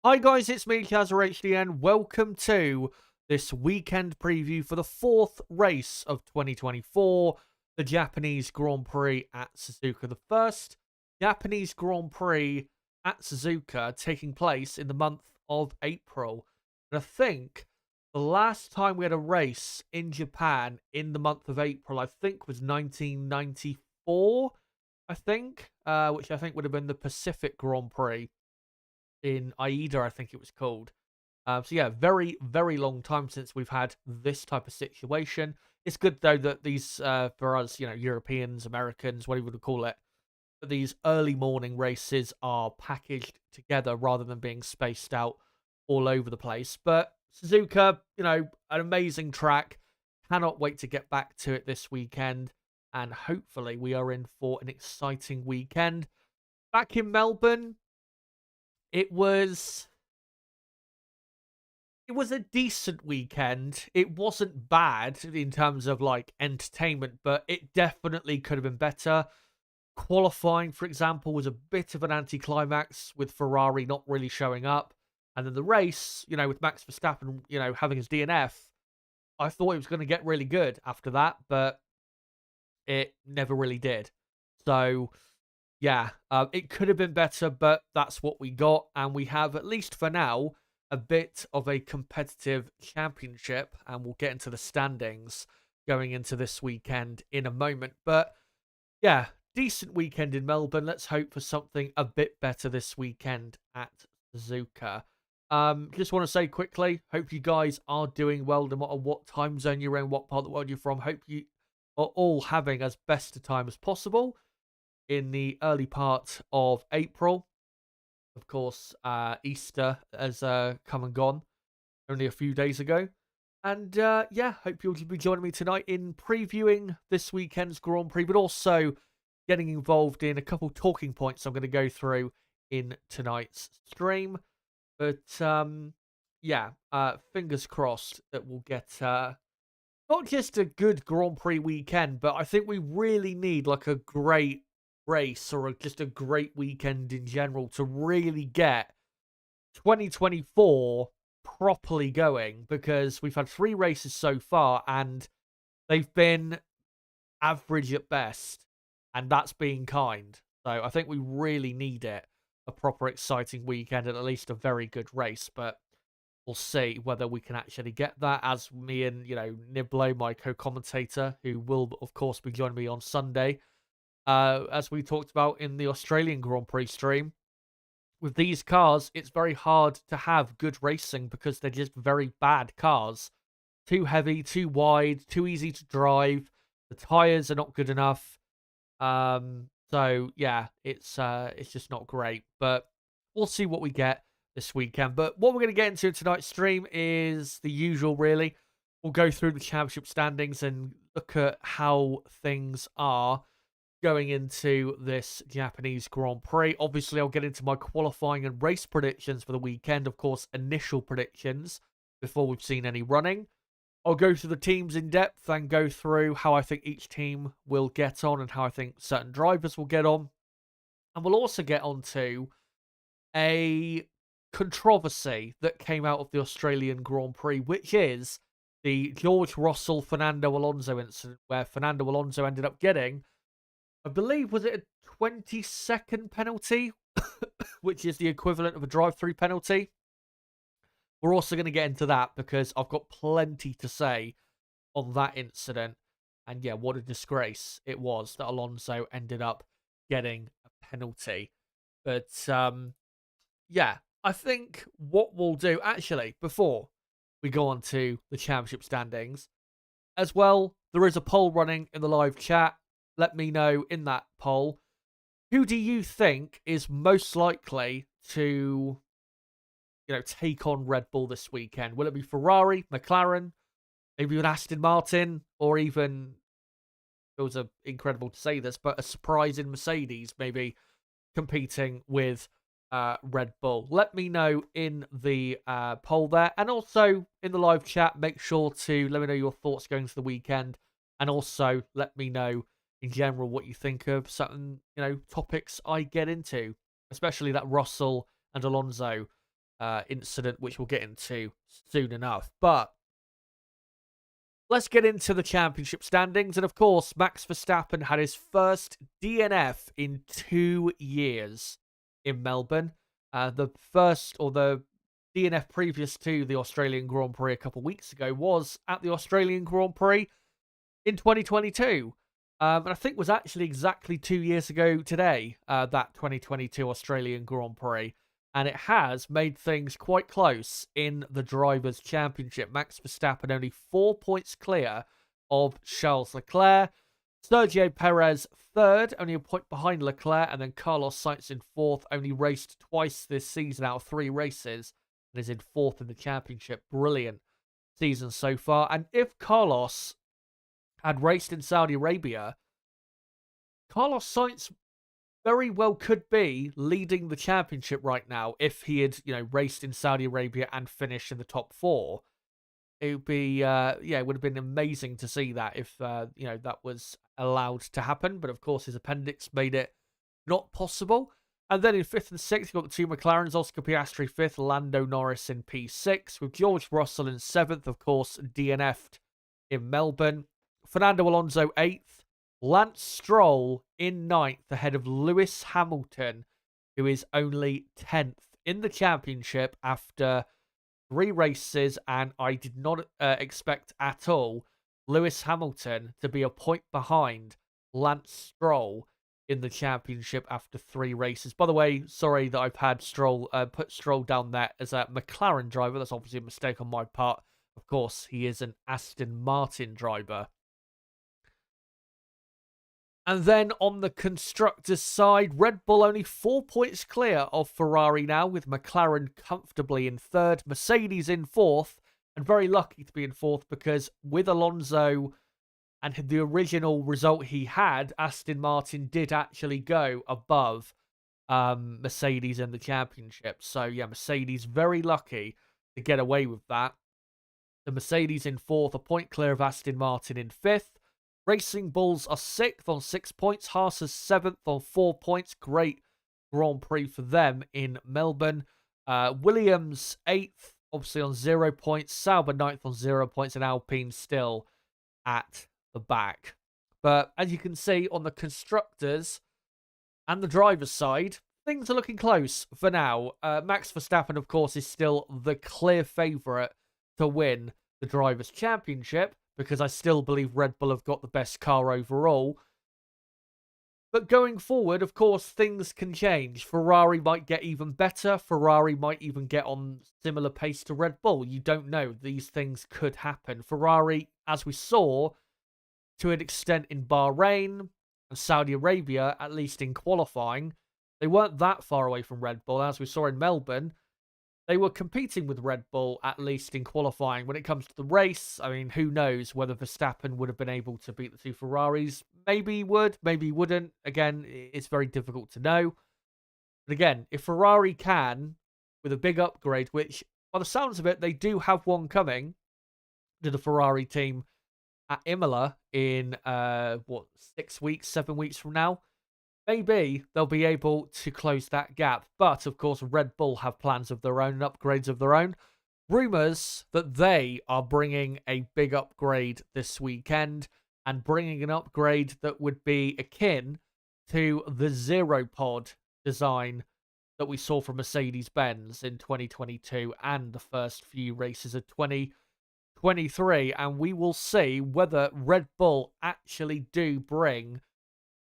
Hi guys, it's me, KazRHD, welcome to this weekend preview for the fourth race of 2024, the Japanese Grand Prix at Suzuka. The first Japanese Grand Prix at Suzuka taking place in the month of April. And I think the last time we had a race in Japan in the month of April, I think was 1994, which I think would have been the Pacific Grand Prix in Aida, I think it was called. So yeah, very, very long time since we've had this type of situation. It's good though that these, for us, Europeans, Americans, whatever you want to call it, that these early morning races are packaged together rather than being spaced out all over the place. But Suzuka, an amazing track. Cannot wait to get back to it this weekend. And hopefully we are in for an exciting weekend. Back in Melbourne, it was a decent weekend. It wasn't bad in terms of like entertainment, but it definitely could have been better. Qualifying, for example, was a bit of an anticlimax with Ferrari not really showing up. And then the race, with Max Verstappen, having his DNF, I thought it was going to get really good after that, but it never really did. So, yeah, it could have been better, but that's what we got. And we have, at least for now, a bit of a competitive championship. And we'll get into the standings going into this weekend in a moment. But, yeah, decent weekend in Melbourne. Let's hope for something a bit better this weekend at Suzuka. Just want to say quickly, hope you guys are doing well no matter what time zone you're in, what part of the world you're from. Hope you are all having as best a time as possible in the early part of April. Of course, Easter has come and gone only a few days ago. And yeah, hope you'll be joining me tonight in previewing this weekend's Grand Prix, but also getting involved in a couple talking points I'm going to go through in tonight's stream. But yeah, fingers crossed that we'll get not just a good Grand Prix weekend, but I think we really need like a great race or just a great weekend in general to really get 2024 properly going, because we've had 3 races so far and they've been average at best, and that's being kind. So I think we really need it, a proper exciting weekend and at least a very good race. But we'll see whether we can actually get that, as me and Niblo, my co-commentator, who will of course be joining me on Sunday, as we talked about in the Australian Grand Prix stream. With these cars, it's very hard to have good racing because they're just very bad cars. Too heavy, too wide, too easy to drive. The tires are not good enough. So yeah, it's just not great. But we'll see what we get this weekend. But what we're going to get into tonight's stream is the usual, really. We'll go through the championship standings and look at how things are going into this Japanese Grand Prix. Obviously, I'll get into my qualifying and race predictions for the weekend. Of course, initial predictions before we've seen any running. I'll go through the teams in depth and go through how I think each team will get on and how I think certain drivers will get on. And we'll also get onto a controversy that came out of the Australian Grand Prix, which is the George Russell Fernando Alonso incident, where Fernando Alonso ended up getting, I believe, was it a 20-second penalty, which is the equivalent of a drive-through penalty. We're also going to get into that because I've got plenty to say on that incident. And yeah, what a disgrace it was that Alonso ended up getting a penalty. But yeah, I think what we'll do, actually, before we go on to the championship standings, as well, there is a poll running in the live chat. Let me know in that poll, who do you think is most likely to take on Red Bull this weekend? Will it be Ferrari, McLaren, maybe an Aston Martin, or even, it was incredible to say this, but a surprising Mercedes maybe competing with Red Bull? Let me know in the poll there, and also in the live chat. Make sure to let me know your thoughts going to the weekend, and also let me know in general what you think of certain topics I get into, especially that Russell and Alonso incident, which we'll get into soon enough. But let's get into the championship standings. And of course, Max Verstappen had his first DNF in 2 years in Melbourne. The first, or the DNF previous to the Australian Grand Prix a couple of weeks ago, was at the Australian Grand Prix in 2022. And I think it was actually exactly 2 years ago today, that 2022 Australian Grand Prix. And it has made things quite close in the Drivers' Championship. Max Verstappen only 4 points clear of Charles Leclerc. Sergio Perez third, only a point behind Leclerc. And then Carlos Sainz in fourth, only raced twice this season out of 3 races. And is in fourth in the championship. Brilliant season so far. And if Carlos had raced in Saudi Arabia, Carlos Sainz very well could be leading the championship right now if he had, raced in Saudi Arabia and finished in the top 4. It would be, it would have been amazing to see that if, that was allowed to happen. But of course, his appendix made it not possible. And then in 5th and 6th, you've got the 2 McLarens, Oscar Piastri 5th, Lando Norris in P6, with George Russell in 7th, of course, DNF'd in Melbourne. Fernando Alonso 8th. Lance Stroll in 9th, ahead of Lewis Hamilton, who is only 10th in the championship after 3 races. And I did not expect at all Lewis Hamilton to be a point behind Lance Stroll in the championship after 3 races. By the way, sorry that I've had put Stroll down there as a McLaren driver. That's obviously a mistake on my part. Of course, he is an Aston Martin driver. And then on the constructors' side, Red Bull only 4 points clear of Ferrari now, with McLaren comfortably in 3rd, Mercedes in 4th, and very lucky to be in 4th because with Alonso and the original result he had, Aston Martin did actually go above Mercedes in the championship. So yeah, Mercedes very lucky to get away with that. The Mercedes in 4th, a point clear of Aston Martin in 5th. Racing Bulls are 6th on 6 points. Haas is 7th on 4 points. Great Grand Prix for them in Melbourne. Williams 8th, obviously on 0 points. Sauber 9th on 0 points. And Alpine still at the back. But as you can see on the constructors and the driver's side, things are looking close for now. Max Verstappen, of course, is still the clear favourite to win the Drivers' Championship, because I still believe Red Bull have got the best car overall. But going forward, of course, things can change. Ferrari might get even better. Ferrari might even get on similar pace to Red Bull. You don't know. These things could happen. Ferrari, as we saw, to an extent in Bahrain and Saudi Arabia, at least in qualifying, they weren't that far away from Red Bull. As we saw in Melbourne, they were competing with Red Bull, at least in qualifying. When it comes to the race, I mean, who knows whether Verstappen would have been able to beat the 2 Ferraris. Maybe he would, maybe he wouldn't. Again, it's very difficult to know. But again, if Ferrari can, with a big upgrade, which, by the sounds of it, they do have one coming to the Ferrari team at Imola in, 6 weeks, 7 weeks from now, maybe they'll be able to close that gap. But, of course, Red Bull have plans of their own and upgrades of their own. Rumours that they are bringing a big upgrade this weekend, and bringing an upgrade that would be akin to the Zero Pod design that we saw from Mercedes-Benz in 2022 and the first few races of 2023. And we will see whether Red Bull actually do bring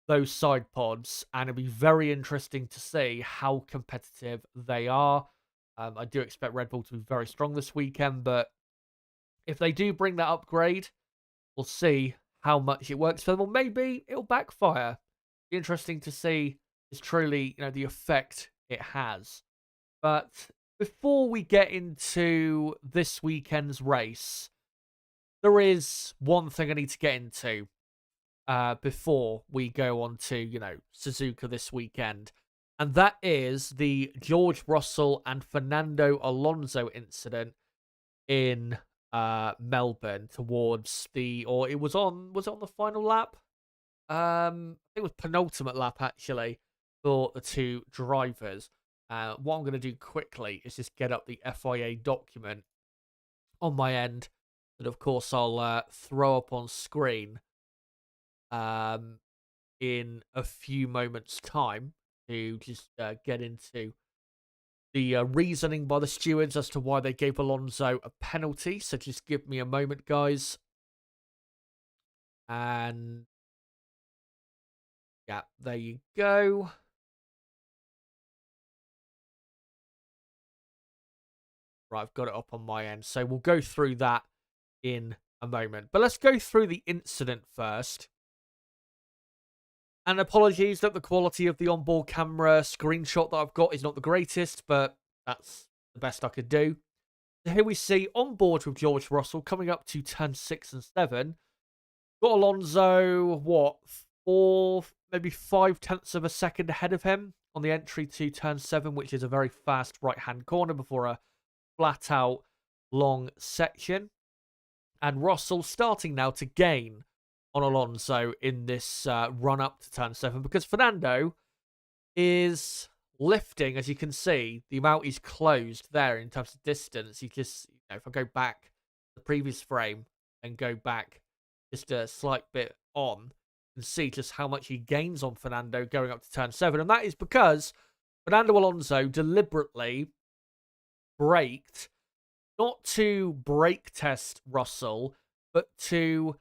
those side pods, and it'll be very interesting to see how competitive they are. I do expect Red Bull to be very strong this weekend, but if they do bring that upgrade, we'll see how much it works for them, or maybe it'll backfire. Be interesting to see is truly, the effect it has. But before we get into this weekend's race, there is one thing I need to get into before we go on to, Suzuka this weekend. And that is the George Russell and Fernando Alonso incident in Melbourne towards it was on the final lap? I think it was penultimate lap, actually, for the 2 drivers. What I'm going to do quickly is just get up the FIA document on my end. And of course, I'll throw up on screen in a few moments' time to just get into the reasoning by the stewards as to why they gave Alonso a penalty. So just give me a moment, guys. And yeah, there you go. Right, I've got it up on my end. So we'll go through that in a moment. But let's go through the incident first. And apologies that the quality of the onboard camera screenshot that I've got is not the greatest, but that's the best I could do. So here we see on board with George Russell coming up to turn 6 and 7. Got Alonso, what, 4, maybe 5/10 of a second ahead of him on the entry to turn 7, which is a very fast right-hand corner before a flat-out long section. And Russell starting now to gain on Alonso in this run up to turn 7, because Fernando is lifting, as you can see, the amount he's closed there in terms of distance. He just, if I go back the previous frame and go back just a slight bit on, you can see just how much he gains on Fernando going up to turn 7. And that is because Fernando Alonso deliberately braked, not to brake test Russell, but to,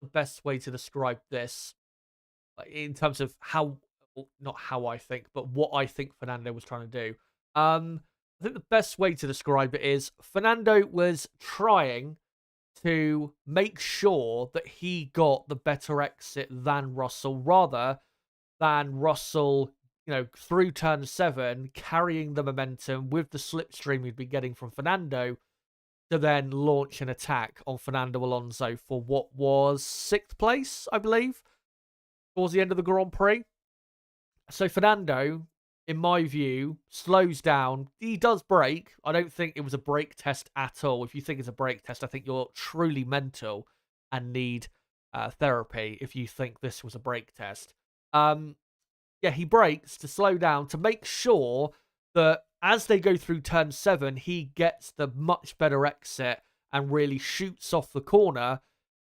the best way to describe this in terms of how, not how I think, but what I think Fernando was trying to do. I think the best way to describe it is Fernando was trying to make sure that he got the better exit than Russell, rather than Russell, through turn 7, carrying the momentum with the slipstream we'd be getting from Fernando to then launch an attack on Fernando Alonso for what was 6th place, I believe, towards the end of the Grand Prix. So Fernando, in my view, slows down. He does brake. I don't think it was a brake test at all. If you think it's a brake test, I think you're truly mental and need therapy if you think this was a brake test. Yeah, he brakes to slow down to make sure that as they go through turn 7, he gets the much better exit and really shoots off the corner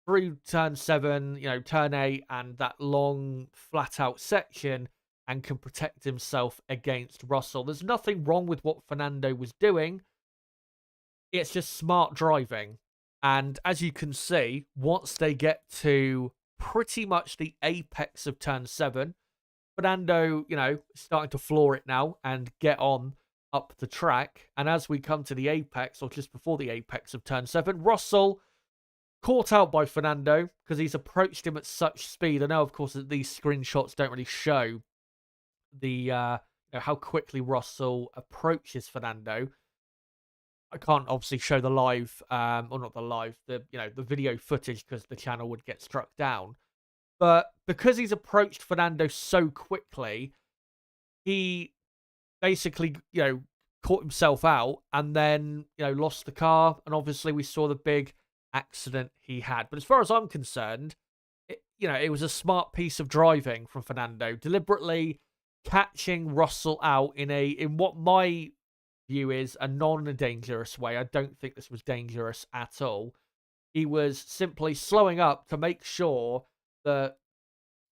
through turn 7, turn 8, and that long flat out section, and can protect himself against Russell. There's nothing wrong with what Fernando was doing. It's just smart driving. And as you can see, once they get to pretty much the apex of turn 7, Fernando, starting to floor it now and get on up the track. And as we come to the apex, or just before the apex of turn 7, Russell caught out by Fernando because he's approached him at such speed. I know, of course, that these screenshots don't really show the how quickly Russell approaches Fernando. I can't obviously show the live, or not the live, the video footage, because the channel would get struck down. But because he's approached Fernando so quickly, he basically, caught himself out and then, lost the car. And obviously we saw the big accident he had. But as far as I'm concerned, it was a smart piece of driving from Fernando, deliberately catching Russell out in what my view is a non-dangerous way. I don't think this was dangerous at all. He was simply slowing up to make sure that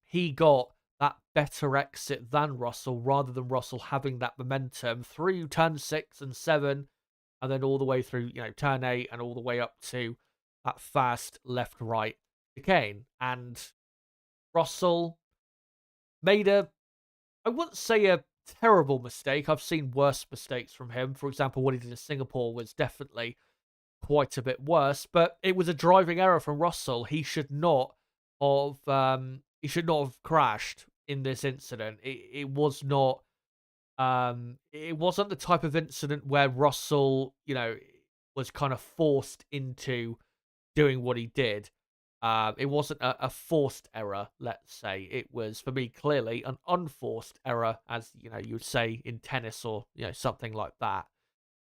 he got that better exit than Russell, rather than Russell having that momentum through turn 6 and 7, and then all the way through, turn 8, and all the way up to that fast left-right chicane. And Russell made I wouldn't say a terrible mistake. I've seen worse mistakes from him. For example, what he did in Singapore was definitely quite a bit worse, but it was a driving error from Russell. He should not have crashed in this incident. It was not it wasn't the type of incident where Russell, was kind of forced into doing what he did. It wasn't a forced error, let's say. It was, for me, clearly an unforced error, as you would say in tennis, or something like that.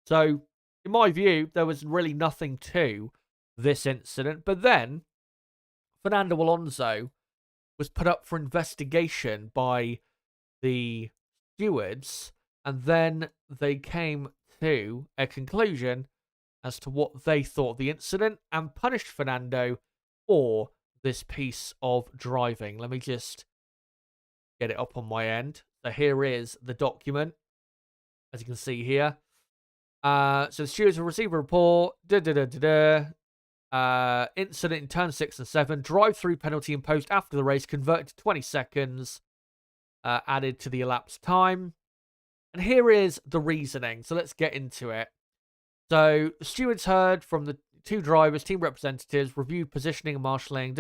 So in my view, there was really nothing to this incident. But then Fernando Alonso was put up for investigation by the stewards, and then they came to a conclusion as to what they thought of the incident and punished Fernando for this piece of driving. Let me just get it up on my end. So here is the document, as you can see here. So the stewards will receive a report. Incident in turn 6 and 7. Drive-through penalty imposed after the race. Converted to 20 seconds. Added to the elapsed time. And here is the reasoning. So let's get into it. So the stewards heard from the two drivers, team representatives, reviewed positioning and marshalling.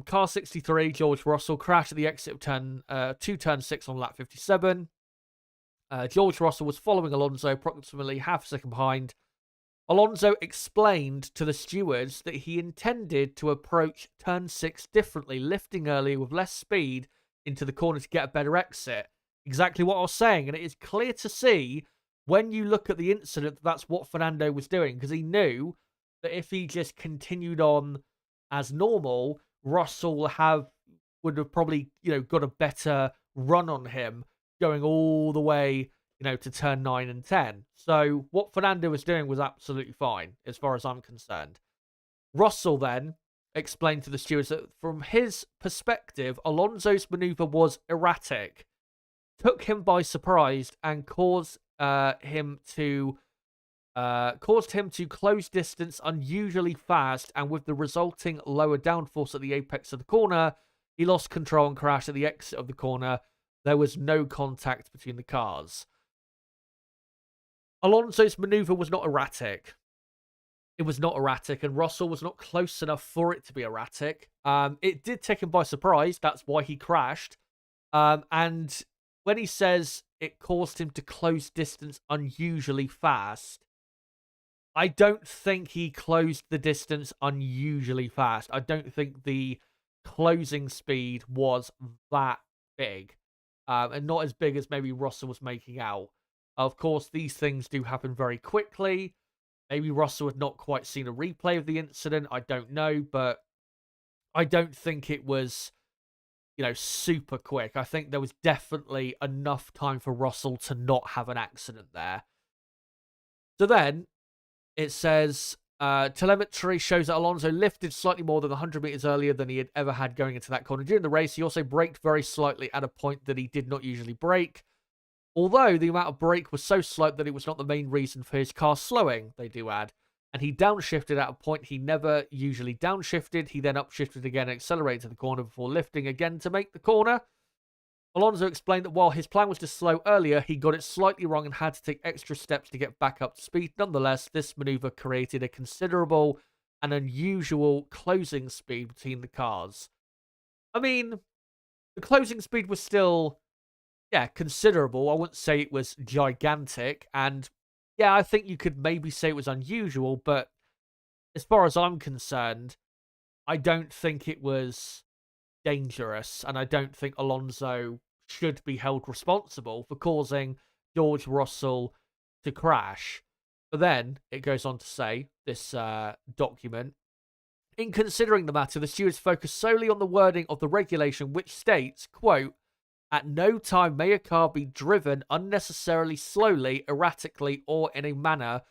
Car 63, George Russell, crashed at the exit of turn 6 on lap 57. George Russell was following Alonso, approximately half a second behind. Alonso explained to the stewards that he intended to approach turn 6 differently, lifting earlier with less speed into the corner to get a better exit. Exactly what I was saying, and it is clear to see when you look at the incident that's what Fernando was doing, because he knew that if he just continued on as normal, Russell would have probably, got a better run on him going all the way, to turn 9 and 10. So what Fernando was doing was absolutely fine, as far as I'm concerned. Russell then explained to the stewards that from his perspective, Alonso's maneuver was erratic, took him by surprise, and caused him to close distance unusually fast, and with the resulting lower downforce at the apex of the corner, he lost control and crashed at the exit of the corner. There was no contact between the cars. Alonso's maneuver was not erratic. It was not erratic, and Russell was not close enough for it to be erratic. It did take him by surprise. That's why he crashed. And when he says it caused him to close distance unusually fast, I don't think he closed the distance unusually fast. I don't think the closing speed was that big. And not as big as maybe Russell was making out. Of course, these things do happen very quickly. Maybe Russell had not quite seen a replay of the incident. I don't know, but I don't think it was, super quick. I think there was definitely enough time for Russell to not have an accident there. So then it says telemetry shows that Alonso lifted slightly more than 100 meters earlier than he had ever had going into that corner. During the race, he also braked very slightly at a point that he did not usually brake. Although the amount of brake was so slight that it was not the main reason for his car slowing, they do add. And he downshifted at a point he never usually downshifted. He then upshifted again and accelerated to the corner before lifting again to make the corner. Alonso explained that while his plan was to slow earlier, he got it slightly wrong and had to take extra steps to get back up to speed. Nonetheless, this maneuver created a considerable and unusual closing speed between the cars. I mean, the closing speed was still, considerable. I wouldn't say it was gigantic. And, I think you could maybe say it was unusual. But as far as I'm concerned, I don't think it was dangerous, and I don't think Alonso should be held responsible for causing George Russell to crash. But then it goes on to say, this document, in considering the matter, the stewards focused solely on the wording of the regulation, which states, quote, at no time may a car be driven unnecessarily slowly, erratically, or in a manner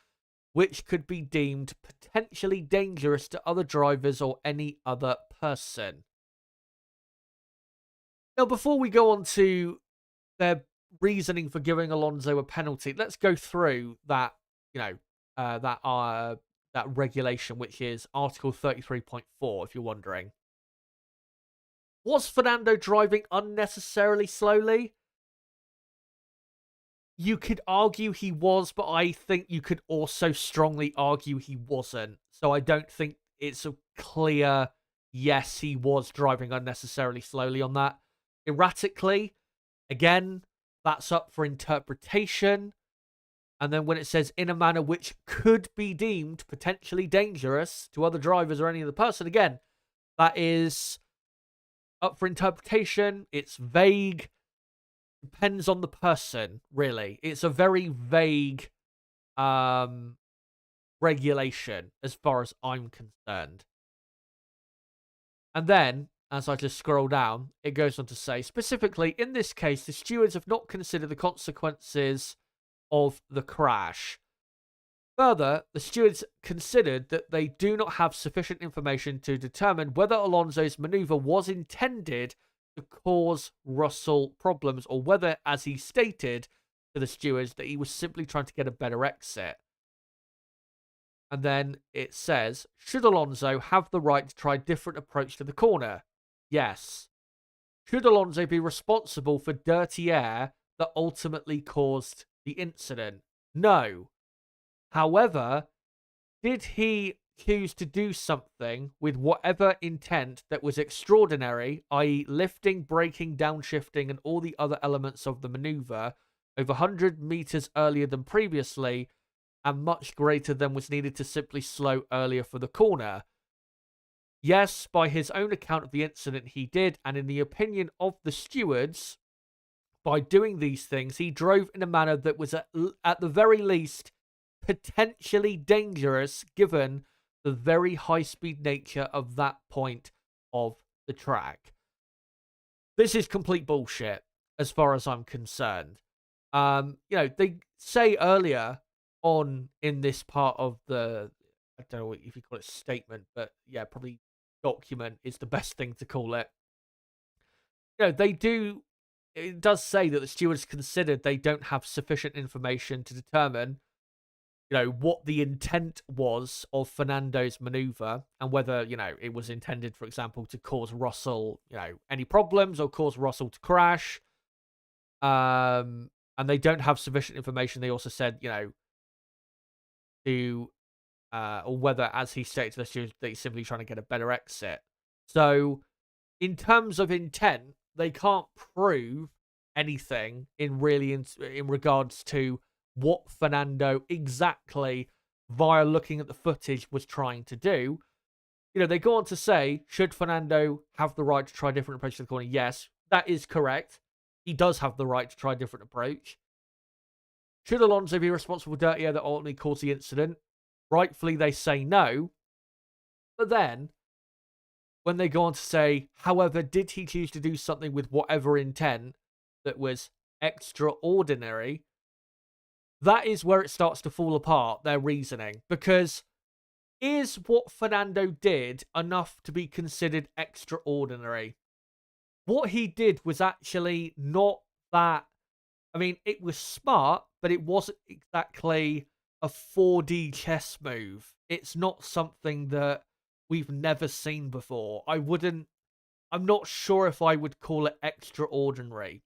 which could be deemed potentially dangerous to other drivers or any other person. Now, before we go on to their reasoning for giving Alonso a penalty, let's go through that, that regulation, which is Article 33.4, if you're wondering. Was Fernando driving unnecessarily slowly? You could argue he was, but I think you could also strongly argue he wasn't. So I don't think it's a clear, yes, he was driving unnecessarily slowly on that. Erratically, again, that's up for interpretation. And then when it says in a manner which could be deemed potentially dangerous to other drivers or any other person, again, that is up for interpretation. It's vague. Depends on the person, really. It's a very vague regulation as far as I'm concerned. And then as I just scroll down, it goes on to say, specifically, in this case, the stewards have not considered the consequences of the crash. Further, the stewards considered that they do not have sufficient information to determine whether Alonso's maneuver was intended to cause Russell problems or whether, as he stated to the stewards, that he was simply trying to get a better exit. And then it says, should Alonso have the right to try a different approach to the corner? Yes. Should Alonso be responsible for dirty air that ultimately caused the incident? No. However, did he choose to do something with whatever intent that was extraordinary, i.e. lifting, braking, downshifting, and all the other elements of the maneuver over 100 meters earlier than previously, and much greater than was needed to simply slow earlier for the corner? Yes, by his own account of the incident, he did, and in the opinion of the stewards, by doing these things, he drove in a manner that was at the very least potentially dangerous given the very high-speed nature of that point of the track. This is complete bullshit as far as I'm concerned. They say earlier on in this part of the, I don't know if you call it statement, but yeah, probably document is the best thing to call it. It does say that the stewards considered they don't have sufficient information to determine, what the intent was of Fernando's maneuver and whether, it was intended, for example, to cause Russell, any problems or cause Russell to crash. And they don't have sufficient information. They also said, or whether, as he stated to the stewards, that he's simply trying to get a better exit. So, in terms of intent, they can't prove anything in regards to what Fernando exactly, via looking at the footage, was trying to do. They go on to say, should Fernando have the right to try a different approach to the corner? Yes, that is correct. He does have the right to try a different approach. Should Alonso be responsible for dirty air that ultimately caused the incident? Rightfully, they say no. But then, when they go on to say, however, did he choose to do something with whatever intent that was extraordinary? That is where it starts to fall apart, their reasoning. Because is what Fernando did enough to be considered extraordinary? What he did was actually not that. I mean, it was smart, but it wasn't exactly a 4D chess move. It's not something that we've never seen before. I'm not sure if I would call it extraordinary.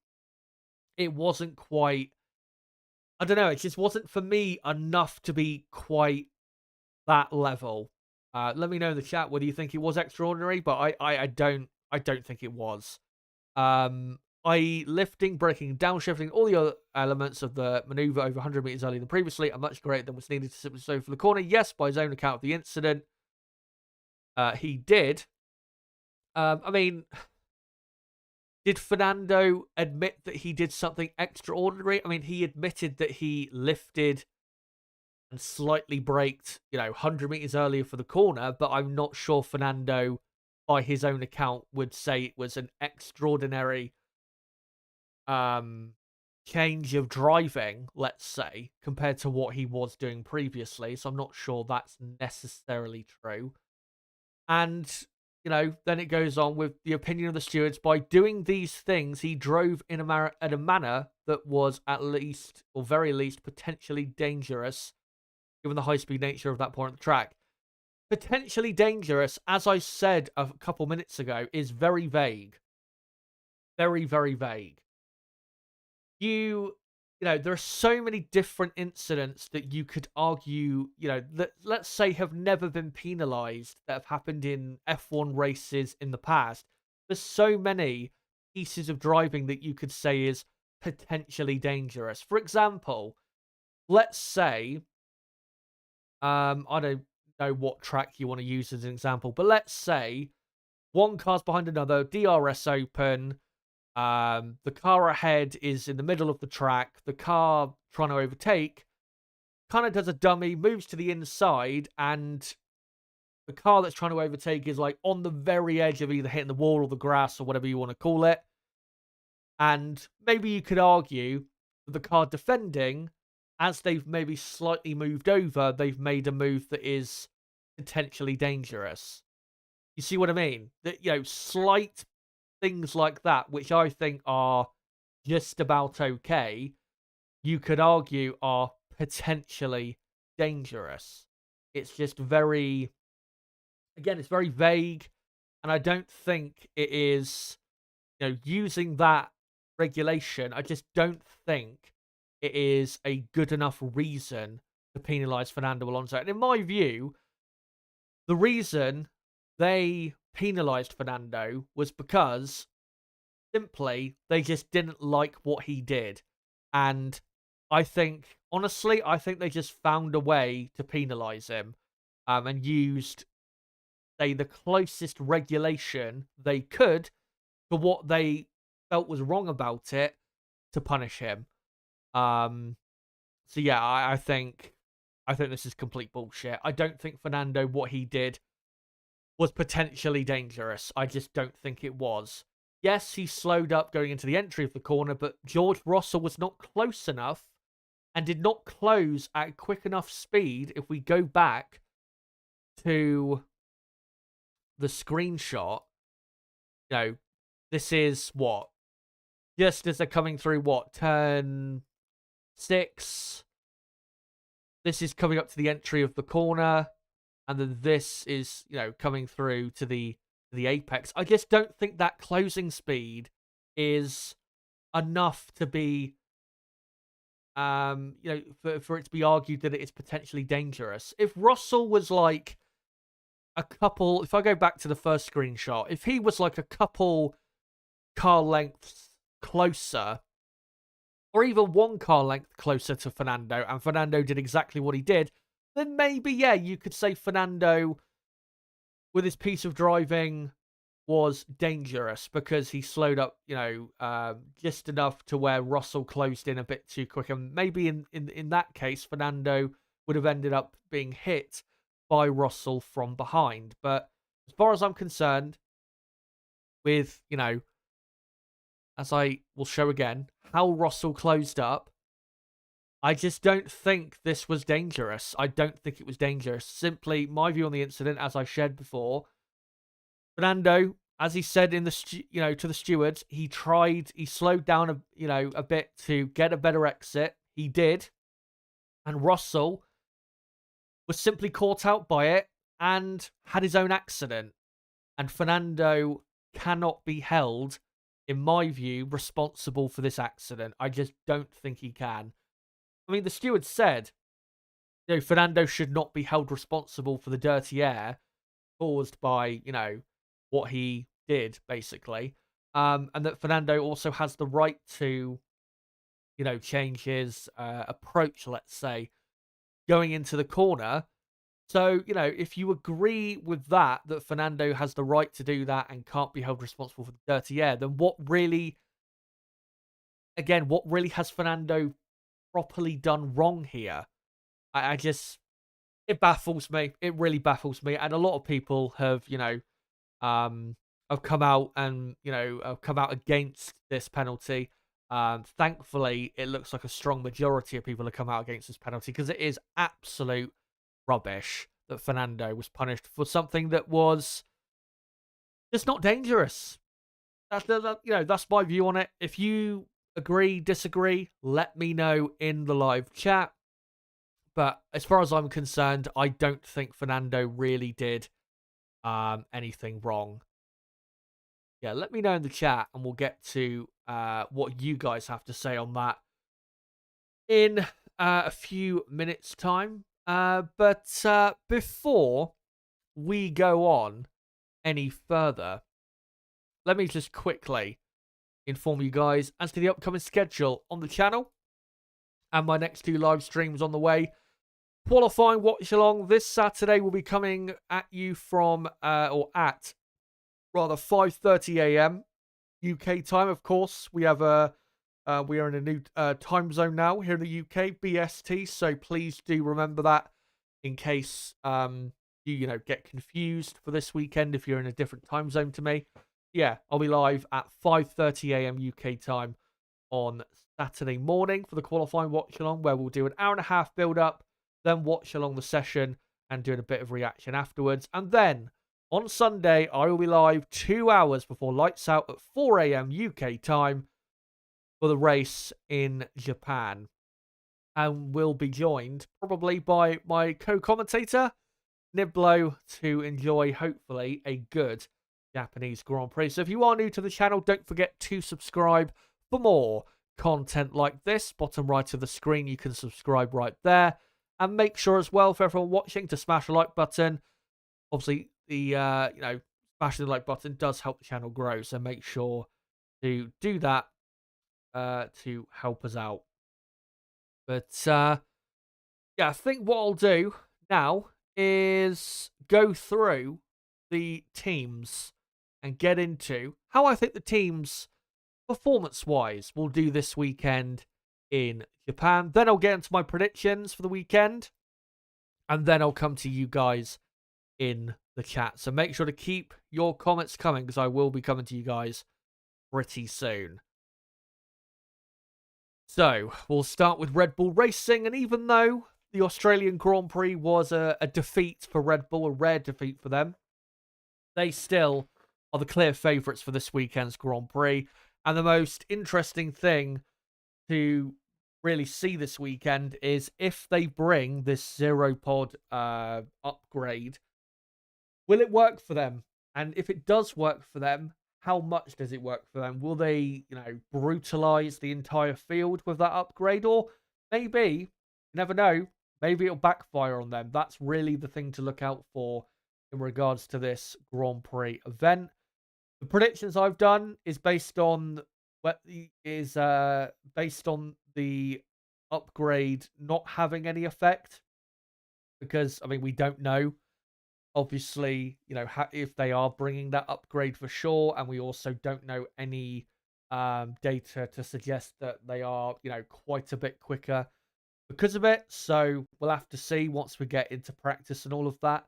It wasn't quite, I don't know, it just wasn't for me enough to be quite that level. Let me know in the chat whether you think it was extraordinary, but I don't think it was. I.e. lifting, braking, downshifting, all the other elements of the maneuver over 100 meters earlier than previously are much greater than was needed to simply slow for the corner. Yes, by his own account of the incident, he did. I mean, did Fernando admit that he did something extraordinary? I mean, he admitted that he lifted and slightly braked, 100 meters earlier for the corner, but I'm not sure Fernando, by his own account, would say it was an extraordinary change of driving, let's say, compared to what he was doing previously. So I'm not sure that's necessarily true. And, then it goes on with the opinion of the stewards. By doing these things, he drove in a manner that was at least, or very least, potentially dangerous, given the high-speed nature of that point of the track. Potentially dangerous, as I said a couple minutes ago, is very vague. Very, very vague. There are so many different incidents that you could argue, that, let's say, have never been penalized, that have happened in F1 races in the past. There's so many pieces of driving that you could say is potentially dangerous. For example, let's say, I don't know what track you want to use as an example, but let's say one car's behind another, DRS open, the car ahead is in the middle of the track, the car trying to overtake kind of does a dummy, moves to the inside, and the car that's trying to overtake is like on the very edge of either hitting the wall or the grass or whatever you want to call it. And maybe you could argue that the car defending, as they've maybe slightly moved over, they've made a move that is potentially dangerous. You see what I mean? That, slight things like that, which I think are just about okay, you could argue are potentially dangerous. It's just very, again, it's very vague, and I don't think it is, using that regulation, I just don't think it is a good enough reason to penalise Fernando Alonso. And in my view, the reason they penalised Fernando was because simply they just didn't like what he did. And honestly, I think they just found a way to penalise him, and used, say, the closest regulation they could to what they felt was wrong about it to punish him. So yeah, I think this is complete bullshit. I don't think Fernando, what he did was potentially dangerous. I just don't think it was. Yes, he slowed up going into the entry of the corner, but George Russell was not close enough and did not close at quick enough speed. If we go back to the screenshot, this is what? Just as they're coming through, turn 6. This is coming up to the entry of the corner, and then this is, coming through to the apex. I just don't think that closing speed is enough to be, for it to be argued that it is potentially dangerous. If Russell was like if I go back to the first screenshot, if he was like a couple car lengths closer, or even one car length closer to Fernando, and Fernando did exactly what he did, then maybe, yeah, you could say Fernando, with his piece of driving, was dangerous because he slowed up, just enough to where Russell closed in a bit too quick. And maybe in that case, Fernando would have ended up being hit by Russell from behind. But as far as I'm concerned, with, as I will show again, how Russell closed up, I just don't think this was dangerous. I don't think it was dangerous. Simply, my view on the incident, as I shared before, Fernando, as he said in the to the stewards, he slowed down a bit to get a better exit. He did, and Russell was simply caught out by it and had his own accident. And Fernando cannot be held, in my view, responsible for this accident. I just don't think he can. I mean, the steward said, Fernando should not be held responsible for the dirty air caused by, what he did, basically. And that Fernando also has the right to, change his approach, let's say, going into the corner. So, if you agree with that Fernando has the right to do that and can't be held responsible for the dirty air, then what really has Fernando properly done wrong here? It baffles me. It really baffles me. And a lot of people have, have come out and, have come out against this penalty. Thankfully, it looks like a strong majority of people have come out against this penalty, because it is absolute rubbish that Fernando was punished for something that was just not dangerous. That's my view on it. If you agree, disagree, let me know in the live chat. But as far as I'm concerned, I don't think Fernando really did anything wrong. Yeah, let me know in the chat, and we'll get to what you guys have to say on that in a few minutes' time. But before we go on any further, let me just quickly inform you guys as to the upcoming schedule on the channel and my next 2 live streams on the way. Qualifying watch along this Saturday will be coming at you from at 5:30 a.m. UK time. Of course, we are in a new time zone now here in the UK, BST. So please do remember that in case you get confused for this weekend if you're in a different time zone to me, yeah, I'll be live at 5:30 a.m. UK time on Saturday morning for the qualifying watch along, where we'll do an hour and a half build up, then watch along the session and doing a bit of reaction afterwards. And then on Sunday, I will be live 2 hours before lights out at 4 a.m. UK time for the race in Japan. And we'll be joined probably by my co-commentator, Niblo, to enjoy, hopefully, a good Japanese Grand Prix. So if you are new to the channel, don't forget to subscribe for more content like this. Bottom right of the screen, you can subscribe right there. And make sure as well, for everyone watching, to smash the like button. Obviously, the smashing the like button does help the channel grow, so make sure to do that to help us out. But yeah, I think what I'll do now is go through the teams and get into how I think the teams, performance-wise, will do this weekend in Japan. Then I'll get into my predictions for the weekend, and then I'll come to you guys in the chat. So make sure to keep your comments coming, because I will be coming to you guys pretty soon. So we'll start with Red Bull Racing, and even though the Australian Grand Prix was a defeat for Red Bull, a rare defeat for them, they still are the clear favourites for this weekend's Grand Prix. And the most interesting thing to really see this weekend is if they bring this zero pod upgrade, will it work for them? And if it does work for them, how much does it work for them? Will they, brutalize the entire field with that upgrade? Or maybe, you never know, maybe it'll backfire on them. That's really the thing to look out for in regards to this Grand Prix event. The predictions I've done is based on the upgrade not having any effect, because we don't know. Obviously, if they are bringing that upgrade for sure, and we also don't know any data to suggest that they are, quite a bit quicker because of it. So we'll have to see once we get into practice and all of that.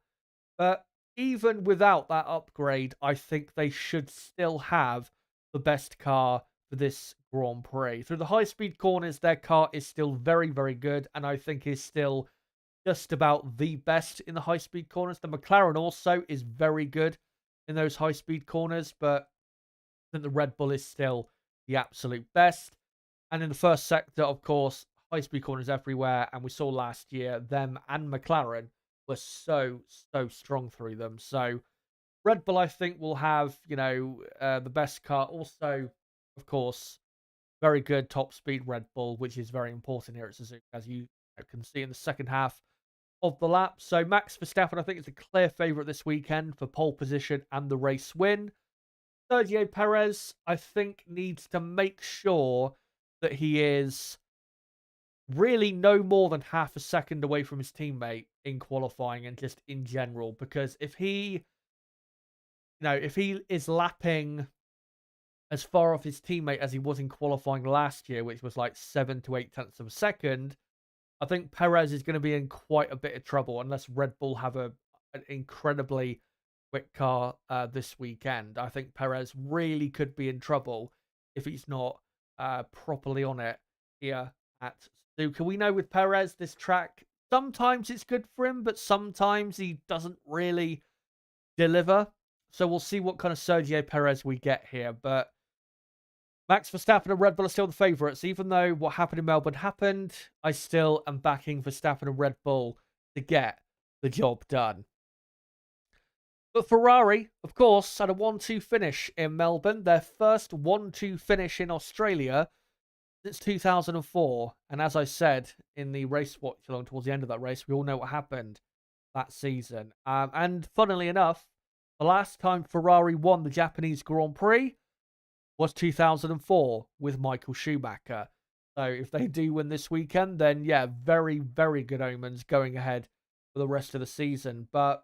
But even without that upgrade, I think they should still have the best car for this Grand Prix. Through the high-speed corners, their car is still very, very good, and I think is still just about the best in the high-speed corners. The McLaren also is very good in those high-speed corners, but I think the Red Bull is still the absolute best. And in the first sector, of course, high-speed corners everywhere, and we saw last year them and McLaren were so strong through them. So Red Bull, I think, will have, the best car. Also, of course, very good top speed Red Bull, which is very important here at Suzuka, as you can see in the second half of the lap. So Max Verstappen, I think, is a clear favourite this weekend for pole position and the race win. Sergio Perez, I think, needs to make sure that he is really no more than half a second away from his teammate in qualifying and just in general, because if he is lapping as far off his teammate as he was in qualifying last year, which was like 7 to 8 tenths of a second, I think Perez is going to be in quite a bit of trouble unless Red Bull have an incredibly quick car this weekend. I think Perez really could be in trouble if he's not properly on it here at Suzuka. We know with Perez, this track, sometimes it's good for him, but sometimes he doesn't really deliver. So we'll see what kind of Sergio Perez we get here. But Max Verstappen and Red Bull are still the favourites. Even though what happened in Melbourne happened, I still am backing Verstappen and Red Bull to get the job done. But Ferrari, of course, had a 1-2 finish in Melbourne. Their first 1-2 finish in Australia since 2004. And as I said in the race watch along towards the end of that race, we all know what happened that season. And funnily enough, the last time Ferrari won the Japanese Grand Prix was 2004 with Michael Schumacher. So if they do win this weekend, then yeah, very, very good omens going ahead for the rest of the season. But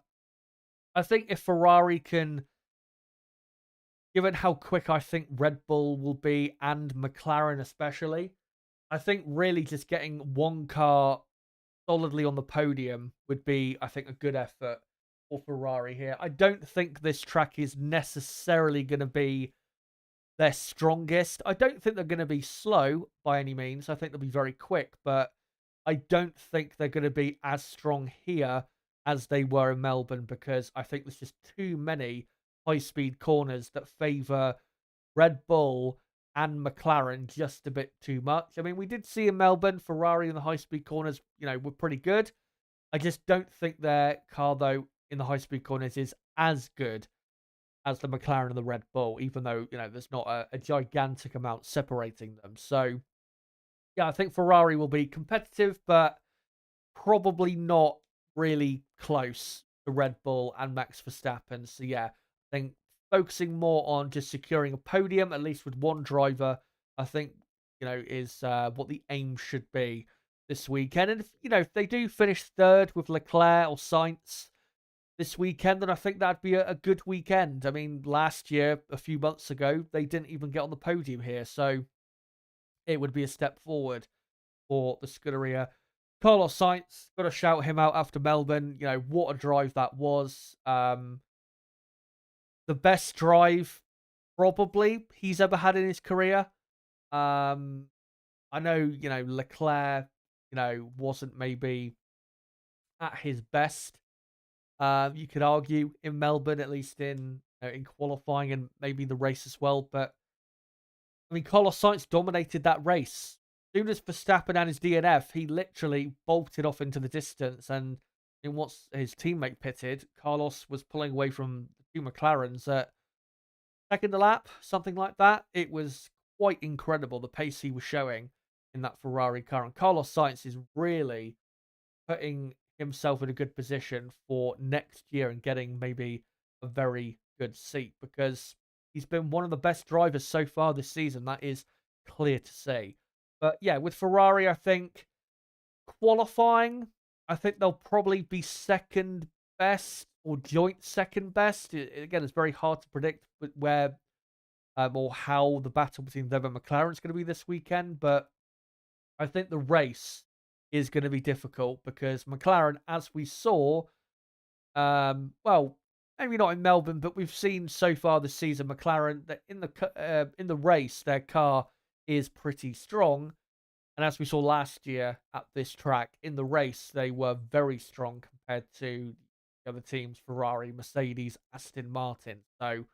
I think if Ferrari can, given how quick I think Red Bull will be and McLaren especially, I think really just getting one car solidly on the podium would be, I think, a good effort for Ferrari here. I don't think this track is necessarily going to be their strongest. I don't think they're going to be slow by any means. I think they'll be very quick, but I don't think they're going to be as strong here as they were in Melbourne, because I think there's just too many high-speed corners that favour Red Bull and McLaren just a bit too much. I mean, we did see in Melbourne, Ferrari in the high-speed corners, were pretty good. I just don't think their car, though, in the high-speed corners is as good as the McLaren and the Red Bull, even though, there's not a gigantic amount separating them. So, yeah, I think Ferrari will be competitive, but probably not really close to Red Bull and Max Verstappen. So, yeah, I think focusing more on just securing a podium, at least with one driver, I think, is what the aim should be this weekend. And, if they do finish third with Leclerc or Sainz this weekend, then I think that'd be a good weekend. I mean, last year, a few months ago, they didn't even get on the podium here. So it would be a step forward for the Scuderia. Carlos Sainz, got to shout him out after Melbourne. What a drive that was. The best drive probably he's ever had in his career. I know, Leclerc, wasn't maybe at his best. You could argue in Melbourne, at least in qualifying and maybe the race as well. But I mean, Carlos Sainz dominated that race. As soon as Verstappen and his DNF, he literally bolted off into the distance. And once his teammate pitted, Carlos was pulling away from the two McLarens at second lap, something like that. It was quite incredible, the pace he was showing in that Ferrari car. And Carlos Sainz is really putting himself in a good position for next year and getting maybe a very good seat, because he's been one of the best drivers so far this season. That is clear to see. But yeah, with Ferrari, I think qualifying, I think they'll probably be second best or joint second best. Again, it's very hard to predict where or how the battle between them and McLaren is going to be this weekend. But I think the race is going to be difficult, because McLaren, as we saw, well, maybe not in Melbourne, but we've seen so far this season, McLaren, that in the race, their car is pretty strong. And as we saw last year at this track, in the race, they were very strong compared to the other teams, Ferrari, Mercedes, Aston Martin. So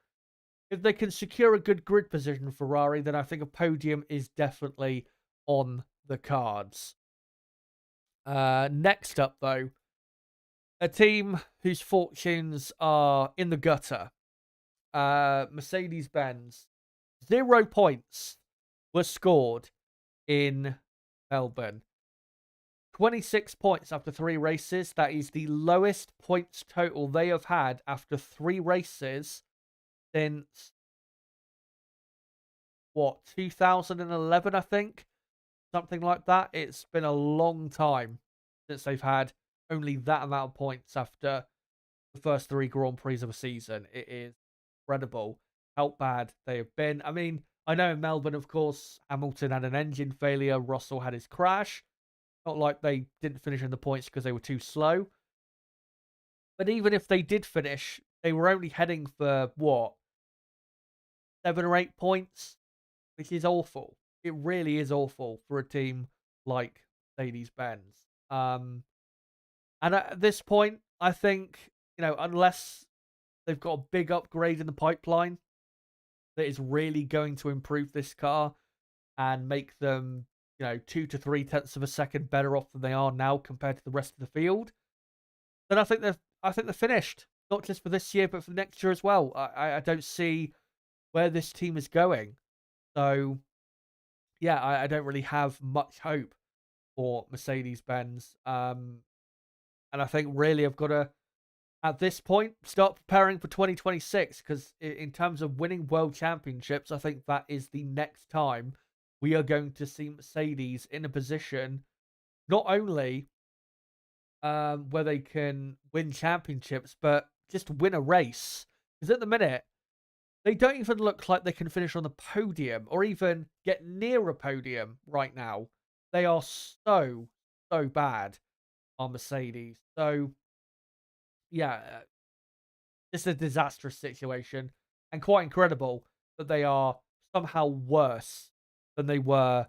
if they can secure a good grid position, Ferrari, then I think a podium is definitely on the cards. Next up, though, a team whose fortunes are in the gutter. Mercedes-Benz. 0 points were scored in Melbourne. 26 points after 3 races. That is the lowest points total they have had after 3 races since, 2011, I think? Something like that. It's been a long time since they've had only that amount of points after the first 3 Grand Prix of a season. It is incredible how bad they have been. I mean, I know in Melbourne, of course, Hamilton had an engine failure. Russell had his crash. Not like they didn't finish in the points because they were too slow. But even if they did finish, they were only heading for, 7 or 8 points, which is awful. It really is awful for a team like Mercedes-Benz. And at this point, I think, unless they've got a big upgrade in the pipeline that is really going to improve this car and make them, 2 to 3 tenths of a second better off than they are now compared to the rest of the field, then I think they're finished. Not just for this year, but for next year as well. I don't see where this team is going. So yeah, I don't really have much hope for Mercedes-Benz. And I think really I've got to, at this point, start preparing for 2026, because in terms of winning world championships, I think that is the next time we are going to see Mercedes in a position not only where they can win championships, but just win a race. Because at the minute, they don't even look like they can finish on the podium or even get near a podium right now. They are so bad on Mercedes. So, yeah, It's a disastrous situation, and quite incredible that they are somehow worse than they were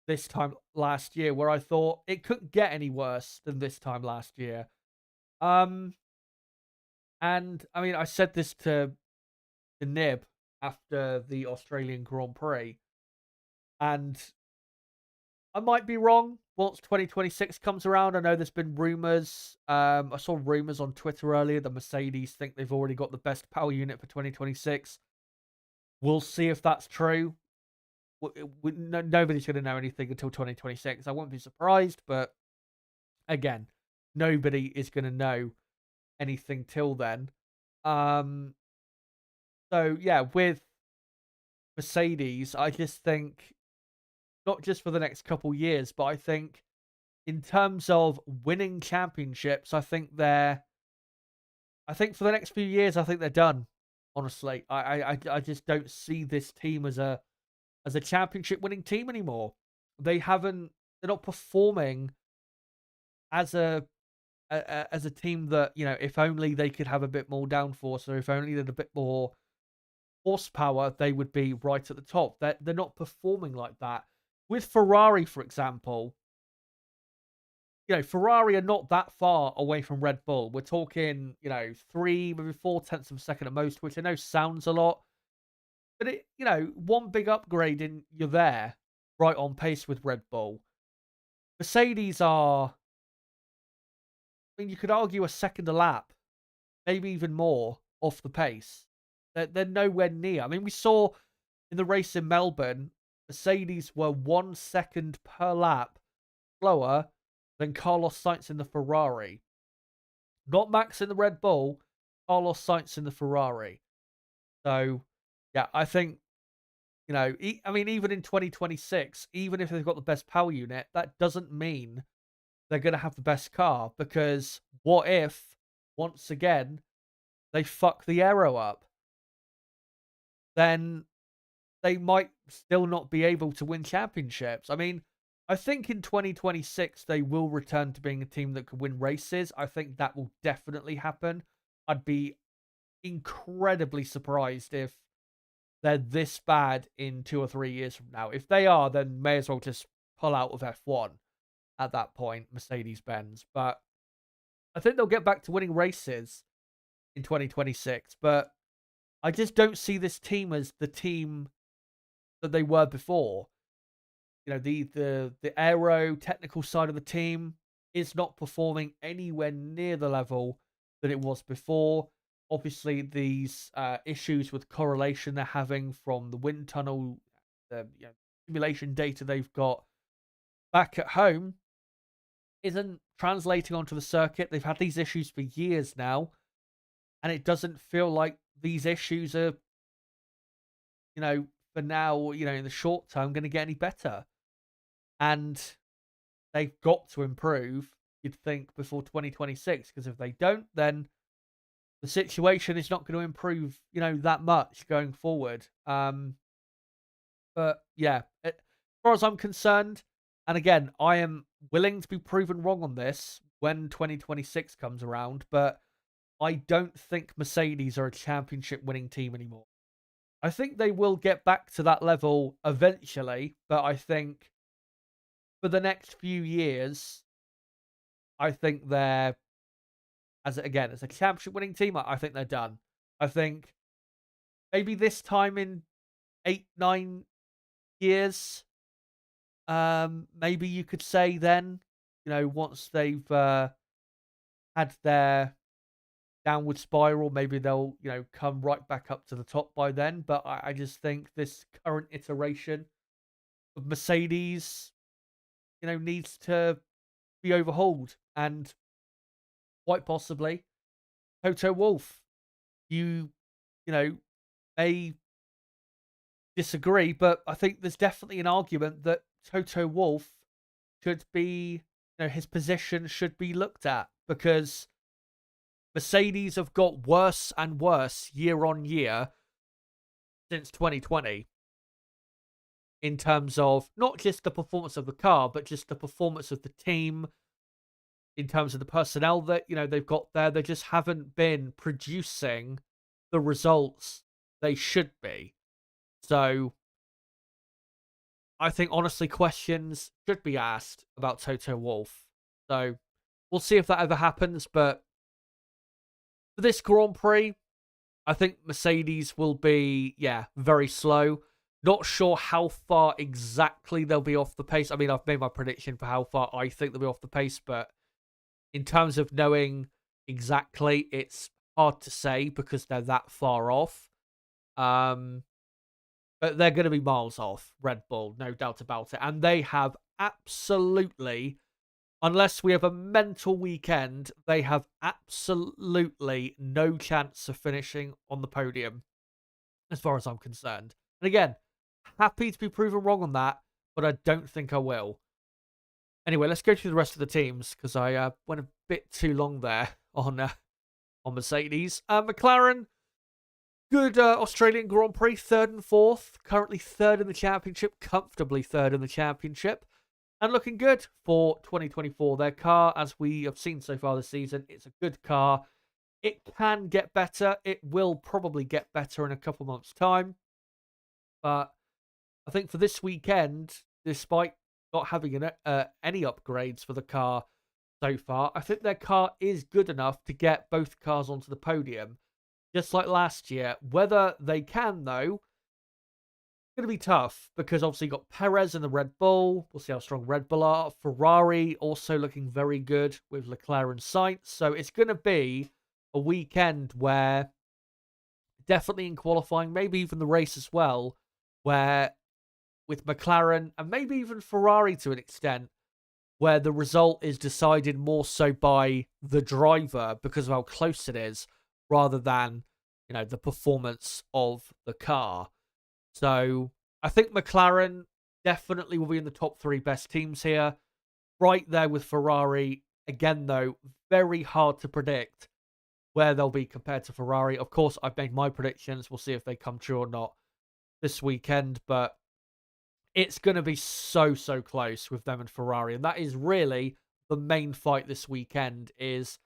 this time last year, where I thought it couldn't get any worse than this time last year. Um, and I mean, I said this to Nib after the Australian Grand Prix, and I might be wrong once 2026 comes around. I know there's been rumors. I saw rumors on Twitter earlier that Mercedes think they've already got the best power unit for 2026. We'll see if that's true. Nobody's going to know anything until 2026. I won't be surprised, but again, nobody is going to know anything till then. So yeah, with Mercedes, I just think not just for the next couple years, but I think in terms of winning championships, I think for the next few years, I think they're done. Honestly, I just don't see this team as a championship winning team anymore. They're not performing as a team that, if only they could have a bit more downforce, or if only they had a bit more horsepower, they would be right at the top. They're not performing like that. With Ferrari, for example, Ferrari are not that far away from Red Bull. We're talking, 3, maybe 4 tenths of a second at most, which I know sounds a lot. But one big upgrade and you're there, right on pace with Red Bull. Mercedes are, I mean, you could argue a second a lap, maybe even more off the pace. They're nowhere near. I mean, we saw in the race in Melbourne, Mercedes were 1 second per lap slower than Carlos Sainz in the Ferrari. Not Max in the Red Bull, Carlos Sainz in the Ferrari. So, yeah, I think, I mean, even in 2026, even if they've got the best power unit, that doesn't mean they're going to have the best car, because what if, once again, they fuck the aero up? Then they might still not be able to win championships. I mean, I think in 2026 they will return to being a team that could win races. I think that will definitely happen. I'd be incredibly surprised if they're this bad in 2 or 3 years from now. If they are, then may as well just pull out of F1 at that point, Mercedes-Benz. But I think they'll get back to winning races in 2026. But I just don't see this team as the team that they were before. The aero technical side of the team is not performing anywhere near the level that it was before. Obviously, these issues with correlation they're having from the wind tunnel, the simulation data they've got back at home isn't translating onto the circuit. They've had these issues for years now, and it doesn't feel like these issues are, for now, in the short term, going to get any better. And they've got to improve, you'd think, before 2026, because if they don't, then the situation is not going to improve, that much going forward. But yeah, as far as I'm concerned, and again, I am willing to be proven wrong on this when 2026 comes around, but I don't think Mercedes are a championship winning team anymore. I think they will get back to that level eventually, but I think for the next few years, I think they're, as a championship winning team, I think they're done. I think maybe this time in 8, 9 years, maybe you could say then, once they've had their downward spiral, maybe they'll, come right back up to the top by then. But I just think this current iteration of Mercedes, needs to be overhauled. And quite possibly, Toto Wolff, you may disagree, but I think there's definitely an argument that Toto Wolff should be, his position should be looked at, because Mercedes have got worse and worse year on year since 2020 in terms of not just the performance of the car, but just the performance of the team, in terms of the personnel that, they've got there. They just haven't been producing the results they should be. So I think, honestly, questions should be asked about Toto Wolff. So we'll see if that ever happens. But for this Grand Prix, I think Mercedes will be, very slow. Not sure how far exactly they'll be off the pace. I mean, I've made my prediction for how far I think they'll be off the pace, but in terms of knowing exactly, it's hard to say because they're that far off. But they're going to be miles off Red Bull, no doubt about it. And they have absolutely, unless we have a mental weekend, they have absolutely no chance of finishing on the podium, as far as I'm concerned. And again, happy to be proven wrong on that, but I don't think I will. Anyway, let's go through the rest of the teams, because I went a bit too long there on Mercedes. McLaren, good Australian Grand Prix, 3rd and 4th. Currently 3rd in the championship, comfortably 3rd in the championship. And looking good for 2024. Their car, as we have seen so far this season, it's a good car. It can get better. It will probably get better in a couple months' time. But I think for this weekend, despite not having any upgrades for the car so far, I think their car is good enough to get both cars onto the podium, just like last year. Whether they can, though, it's going to be tough, because obviously you've got Perez in the Red Bull. We'll see how strong Red Bull are. Ferrari also looking very good with Leclerc and Sainz. So it's going to be a weekend where, definitely in qualifying, maybe even the race as well, where with McLaren and maybe even Ferrari to an extent, where the result is decided more so by the driver because of how close it is, rather than, the performance of the car. So I think McLaren definitely will be in the top 3 best teams here. Right there with Ferrari. Again, though, very hard to predict where they'll be compared to Ferrari. Of course, I've made my predictions. We'll see if they come true or not this weekend. But it's going to be so close with them and Ferrari. And that is really the main fight this weekend, is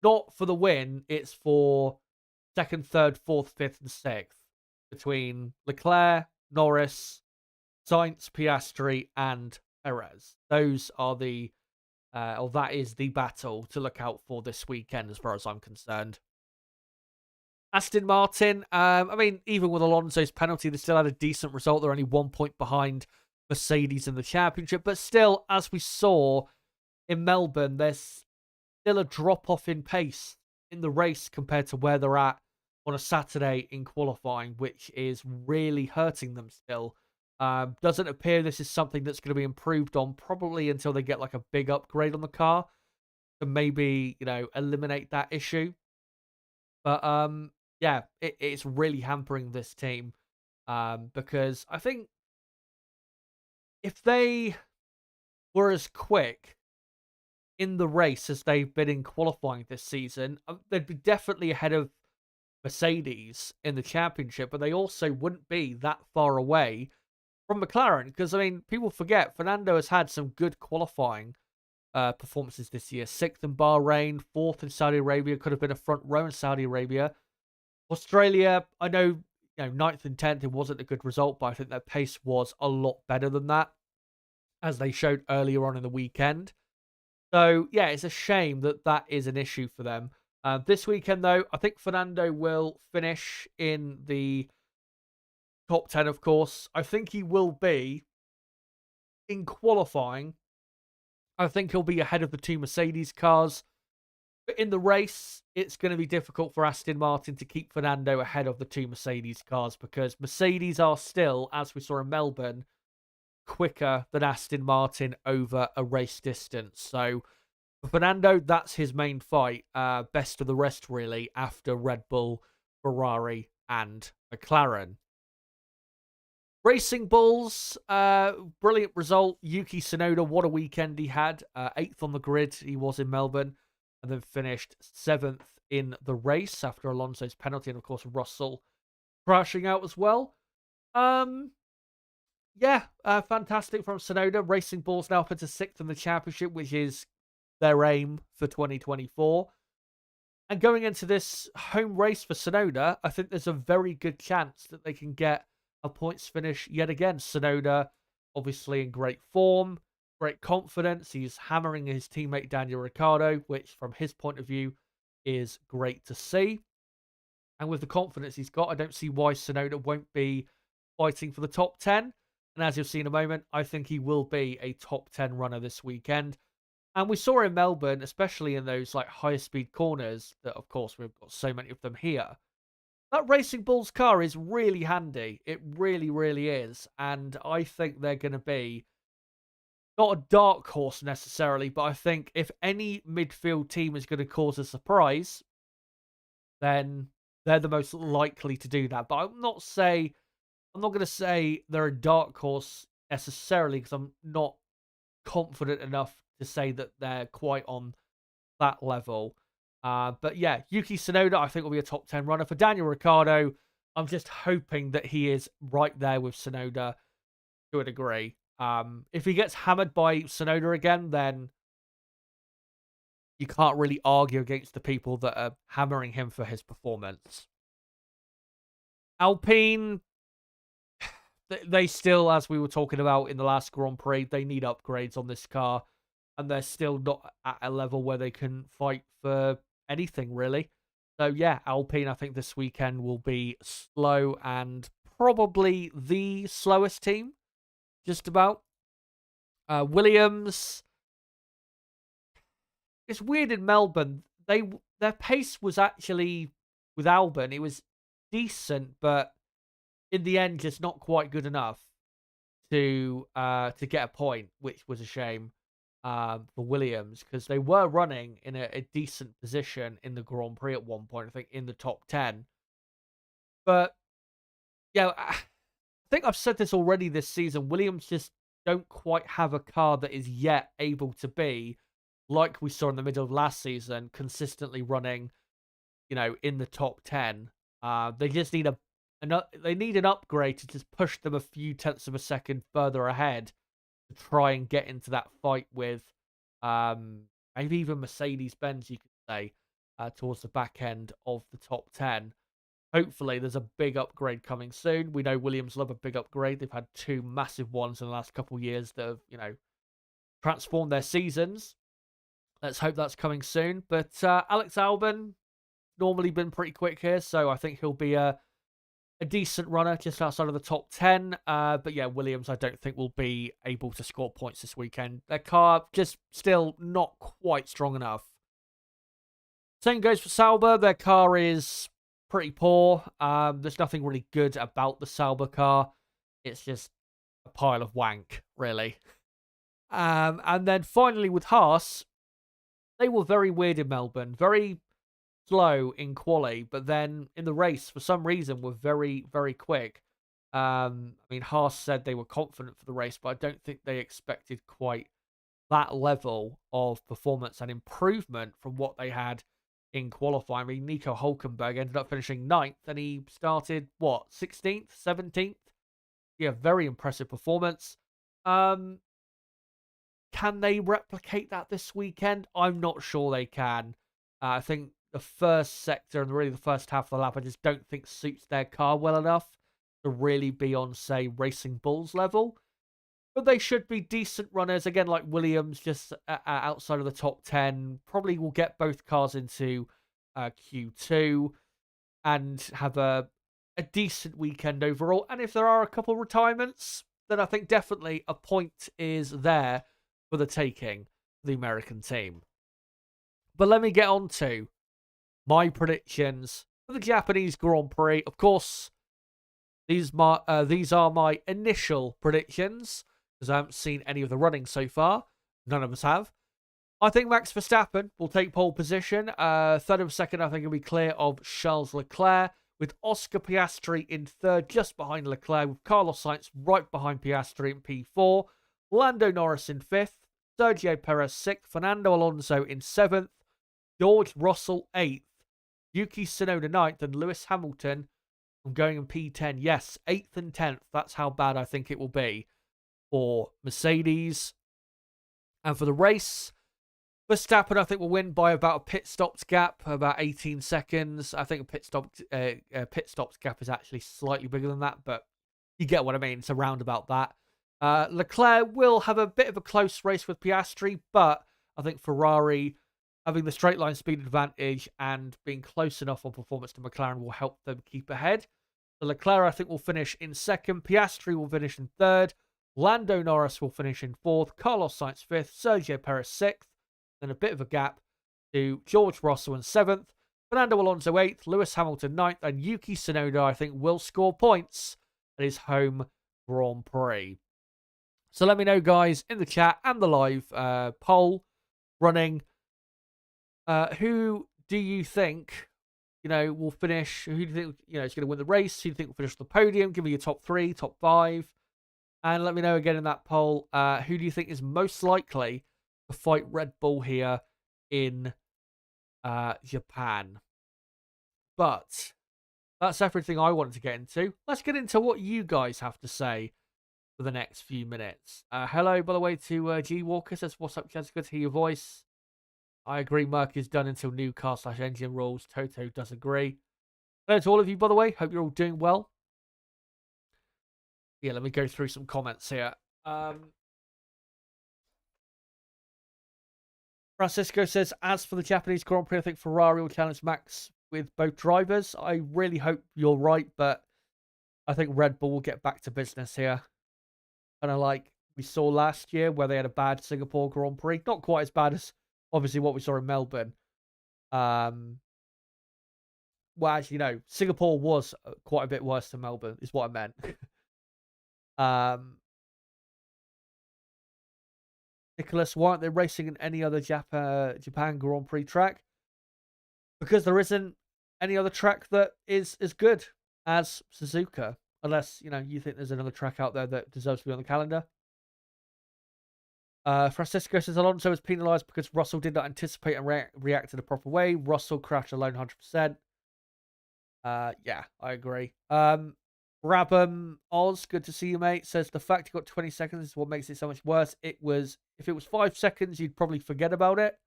not for the win. It's for 2nd, 3rd, 4th, 5th, and 6th. Between Leclerc, Norris, Sainz, Piastri, and Perez. Those are that is the battle to look out for this weekend, as far as I'm concerned. Aston Martin, I mean, even with Alonso's penalty, they still had a decent result. They're only 1 point behind Mercedes in the championship. But still, as we saw in Melbourne, there's still a drop-off in pace in the race compared to where they're at on a Saturday in qualifying, which is really hurting them still. Doesn't appear this is something that's going to be improved on, probably until they get like a big upgrade on the car to maybe, eliminate that issue. But it's really hampering this team, because I think if they were as quick in the race as they've been in qualifying this season, they'd be definitely ahead of Mercedes in the championship, but they also wouldn't be that far away from McLaren, because, I mean, people forget Fernando has had some good qualifying performances this year. 6th in Bahrain, 4th in Saudi Arabia, could have been a front row in Saudi Arabia. Australia, I know, 9th and 10th, it wasn't a good result, but I think their pace was a lot better than that, as they showed earlier on in the weekend. So, yeah, it's a shame that is an issue for them. This weekend, though, I think Fernando will finish in the top 10, of course. I think he will be in qualifying. I think he'll be ahead of the 2 Mercedes cars. But in the race, it's going to be difficult for Aston Martin to keep Fernando ahead of the 2 Mercedes cars, because Mercedes are still, as we saw in Melbourne, quicker than Aston Martin over a race distance. So for Fernando, that's his main fight. Best of the rest, really, after Red Bull, Ferrari, and McLaren. Racing Bulls, brilliant result. Yuki Tsunoda, what a weekend he had. 8th on the grid, he was in Melbourne, and then finished 7th in the race after Alonso's penalty, and of course Russell crashing out as well. Fantastic from Tsunoda. Racing Bulls now up into 6th in the championship, which is their aim for 2024. And going into this home race for Tsunoda, I think there's a very good chance that they can get a points finish yet again. Tsunoda, obviously in great form, great confidence. He's hammering his teammate Daniel Ricciardo, which from his point of view is great to see. And with the confidence he's got, I don't see why Tsunoda won't be fighting for the top 10. And as you'll see in a moment, I think he will be a top 10 runner this weekend. And we saw in Melbourne, especially in those like higher speed corners, that of course we've got so many of them here. That Racing Bulls car is really handy. It really, really is. And I think they're going to be not a dark horse necessarily, but I think if any midfield team is going to cause a surprise, then they're the most likely to do that. But I'm not going to say they're a dark horse necessarily, because I'm not confident enough to say that they're quite on that level. But yeah, Yuki Tsunoda, I think, will be a top 10 runner. For Daniel Ricciardo, I'm just hoping that he is right there with Tsunoda to a degree. If he gets hammered by Tsunoda again, then you can't really argue against the people that are hammering him for his performance. Alpine, they still, as we were talking about in the last Grand Prix, they need upgrades on this car. And they're still not at a level where they can fight for anything, really. So, yeah, Alpine, I think this weekend will be slow and probably the slowest team, just about. Williams, it's weird in Melbourne. Their pace was actually, with Albon, it was decent, but in the end, just not quite good enough to get a point, which was a shame. For Williams, because they were running in a decent position in the Grand Prix at one point, I think in the top 10. But yeah, I think I've said this already this season. Williams just don't quite have a car that is yet able to be, like we saw in the middle of last season, consistently running, in the top 10. They just need an upgrade to just push them a few tenths of a second further ahead, to try and get into that fight with maybe even Mercedes-Benz, you could say, towards the back end of the top 10. Hopefully, there's a big upgrade coming soon. We know Williams love a big upgrade. They've had two massive ones in the last couple of years that have, transformed their seasons. Let's hope that's coming soon. But Alex Albon, normally been pretty quick here, so I think he'll be a decent runner just outside of the top 10. But yeah, Williams, I don't think will be able to score points this weekend. Their car just still not quite strong enough. Same goes for Sauber. Their car is pretty poor. There's nothing really good about the Sauber car. It's just a pile of wank, really. And then finally with Haas, they were very weird in Melbourne. Very slow in quali, but then in the race, for some reason, were very, very quick. Haas said they were confident for the race, but I don't think they expected quite that level of performance and improvement from what they had in qualifying. Nico Hulkenberg ended up finishing 9th, and he started, 16th, 17th? Yeah, very impressive performance. Can they replicate that this weekend? I'm not sure they can. I think the first sector and really the first half of the lap, I just don't think suits their car well enough to really be on, say, Racing Bulls level. But they should be decent runners. Again, like Williams, just outside of the top 10. Probably will get both cars into Q2 and have a decent weekend overall. And if there are a couple retirements, then I think definitely a point is there for the taking for the American team. But let me get on to my predictions for the Japanese Grand Prix. Of course, these are my initial predictions, because I haven't seen any of the running so far. None of us have. I think Max Verstappen will take pole position. Third and second, I think, will be clear of Charles Leclerc, with Oscar Piastri in third, just behind Leclerc, with Carlos Sainz right behind Piastri in P4. Lando Norris in fifth. Sergio Perez sixth. Fernando Alonso in seventh. George Russell 8th, Yuki Tsunoda 9th, and Lewis Hamilton, I'm going in P10. Yes, 8th and 10th. That's how bad I think it will be for Mercedes. And for the race, Verstappen, I think, will win by about a pit stops gap, about 18 seconds. I think a pit stops gap is actually slightly bigger than that, but you get what I mean. It's around about that. Leclerc will have a bit of a close race with Piastri, but I think Ferrari having the straight line speed advantage and being close enough on performance to McLaren will help them keep ahead. So Leclerc, I think, will finish in second. Piastri will finish in third. Lando Norris will finish in fourth. Carlos Sainz fifth. Sergio Perez sixth. Then a bit of a gap to George Russell in seventh. Fernando Alonso eighth. Lewis Hamilton ninth. And Yuki Tsunoda, I think, will score points at his home Grand Prix. So let me know, guys, in the chat and the live poll running. Who do you think, will finish? Who do you think, is going to win the race? Who do you think will finish on the podium? Give me your top 3, top 5. And let me know again in that poll, who do you think is most likely to fight Red Bull here in Japan? But that's everything I wanted to get into. Let's get into what you guys have to say for the next few minutes. Hello, by the way, to G Walker. Says, what's up, Jess? Good to hear your voice. I agree, Merc is done until new car/engine rules. Toto does agree. Hello to all of you, by the way. Hope you're all doing well. Yeah, let me go through some comments here. Francisco says, as for the Japanese Grand Prix, I think Ferrari will challenge Max with both drivers. I really hope you're right, but I think Red Bull will get back to business here. Kind of like we saw last year where they had a bad Singapore Grand Prix. Not quite as bad as, obviously, what we saw in Melbourne. Well, actually, no. Singapore was quite a bit worse than Melbourne, is what I meant. Nicholas, why aren't they racing in any other Japan Grand Prix track? Because there isn't any other track that is as good as Suzuka. Unless, you think there's another track out there that deserves to be on the calendar. Francisco says Alonso was penalised because Russell did not anticipate and react in the proper way. Russell crashed alone 100%. Yeah, I agree. Rabham Oz, good to see you, mate. Says the fact he got 20 seconds is what makes it so much worse. If it was 5 seconds, you'd probably forget about it.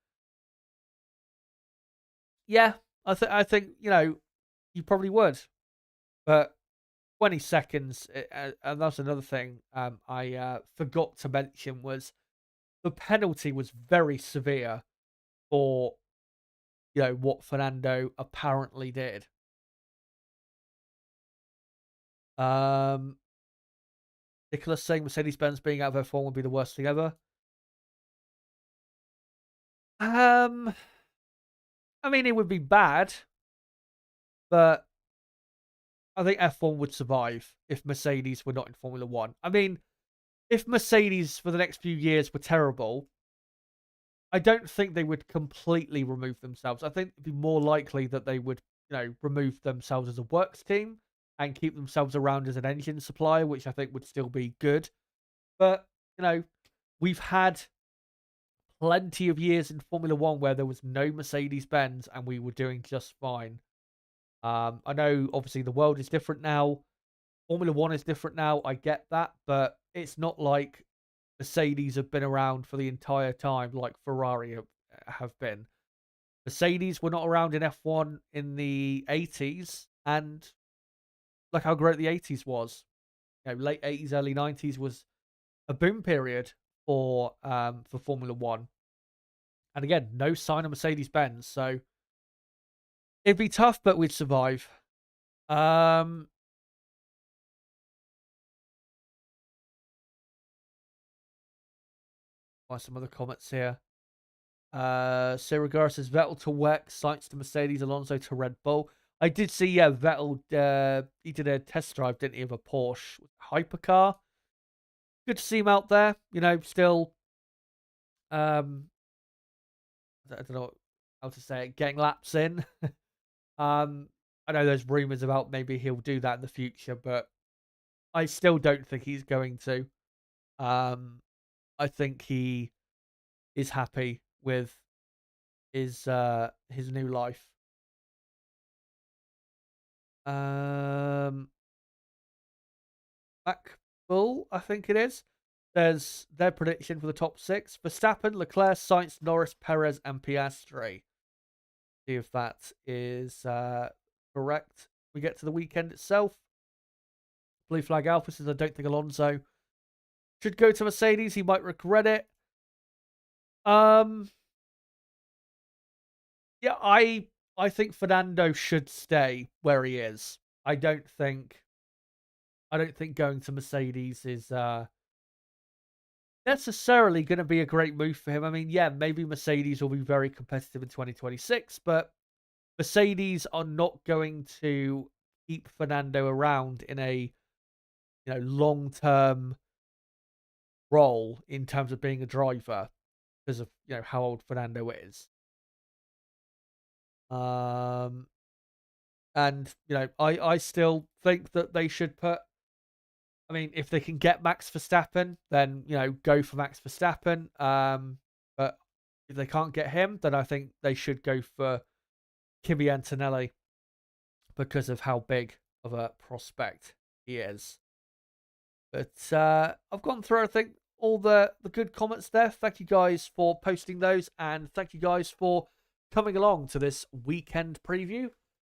Yeah, I think you probably would. But 20 seconds, and that's another thing I forgot to mention, was the penalty was very severe for what Fernando apparently did. Nicholas saying Mercedes-Benz being out of their form would be the worst thing ever. I mean, it would be bad, but I think F1 would survive if Mercedes were not in Formula 1. I mean, if Mercedes for the next few years were terrible, I don't think they would completely remove themselves. I think it'd be more likely that they would, remove themselves as a works team and keep themselves around as an engine supplier, which I think would still be good. But, we've had plenty of years in Formula 1 where there was no Mercedes-Benz and we were doing just fine. I know, obviously, the world is different now. Formula 1 is different now. I get that. But it's not like Mercedes have been around for the entire time like Ferrari have been. Mercedes were not around in F1 in the 80s. And look how great the 80s was. Late 80s, early 90s was a boom period for Formula 1. And again, no sign of Mercedes-Benz. So it'd be tough, but we'd survive. Some other comments here. Sirigar says Vettel to WEC, Sainz to Mercedes, Alonso to Red Bull. I did see, Vettel, he did a test drive, didn't he, of a Porsche hypercar. Good to see him out there, still, I don't know how to say it, getting laps in. I know there's rumours about maybe he'll do that in the future, but I still don't think he's going to. I think he is happy with his new life. Black Bull, I think it is. there's their prediction for the top 6. Verstappen, Leclerc, Sainz, Norris, Perez, and Piastri. See if that is correct. We get to the weekend itself. Blue flag Alpha says, I don't think Alonso should go to Mercedes. He might regret it. Yeah, I think Fernando should stay where he is. I don't think going to Mercedes is necessarily going to be a great move for him. I mean, yeah, maybe Mercedes will be very competitive in 2026, but Mercedes are not going to keep Fernando around in a long-term role in terms of being a driver because of how old Fernando is. And I still think that they should put. I mean, if they can get Max Verstappen, then go for Max Verstappen. But if they can't get him, then I think they should go for Kimi Antonelli because of how big of a prospect he is. But I've gone through, I think, all the good comments there. Thank you guys for posting those, and thank you guys for coming along to this weekend preview,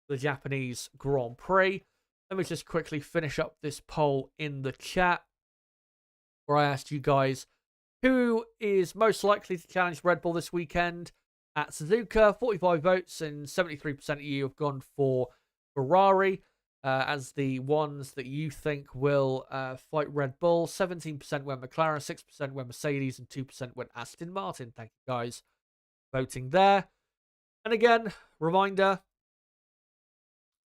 the Japanese Grand Prix. Let me just quickly finish up this poll in the chat where I asked you guys who is most likely to challenge Red Bull this weekend. At Suzuka, 45 votes, and 73% of you have gone for Ferrari as the ones that you think will fight Red Bull. 17% went McLaren, 6% went Mercedes, and 2% went Aston Martin. Thank you guys for voting there. And again, reminder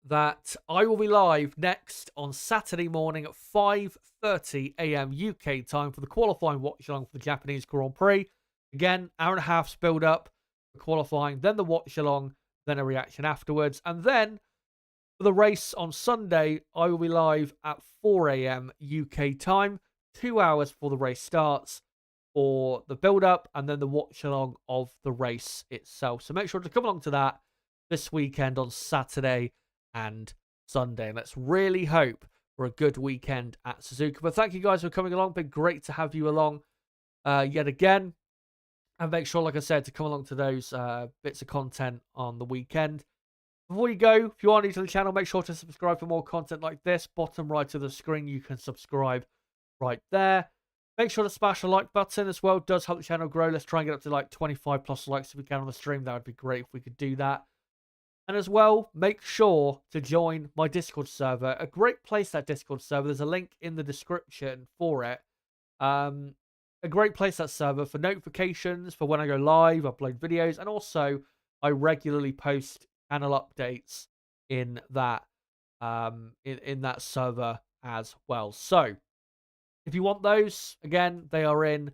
that I will be live next on Saturday morning at 5:30 a.m. UK time for the qualifying watch along for the Japanese Grand Prix. Again, hour and a half's build up for qualifying, then the watch along, then a reaction afterwards. And then for the race on Sunday, I will be live at 4 a.m. UK time, 2 hours before the race starts for the build up and then the watch along of the race itself. So make sure to come along to that this weekend on Saturday and Sunday. And let's really hope for a good weekend at Suzuka. But thank you guys for coming along. Been great to have you along yet again. And make sure, like I said, to come along to those bits of content on the weekend. Before you go, if you are new to the channel, make sure to subscribe for more content like this. Bottom right of the screen, you can subscribe right there. Make sure to smash the like button as well. It does help the channel grow. Let's try and get up to like 25 plus likes if we can on the stream. That would be great if we could do that. And as well, make sure to join my Discord server. A great place, that Discord server. There's a link in the description for it. A great place, that server, for notifications, for when I go live, upload videos, and also I regularly post channel updates in that in that server as well. So if you want those, again, they are in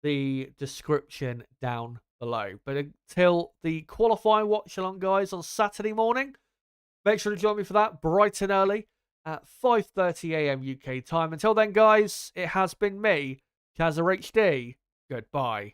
the description down below. But until the qualifying watch along, guys, on Saturday morning, make sure to join me for that bright and early at 5:30 a.m. UK time. Until then, guys, it has been me, Kazza HD. Goodbye.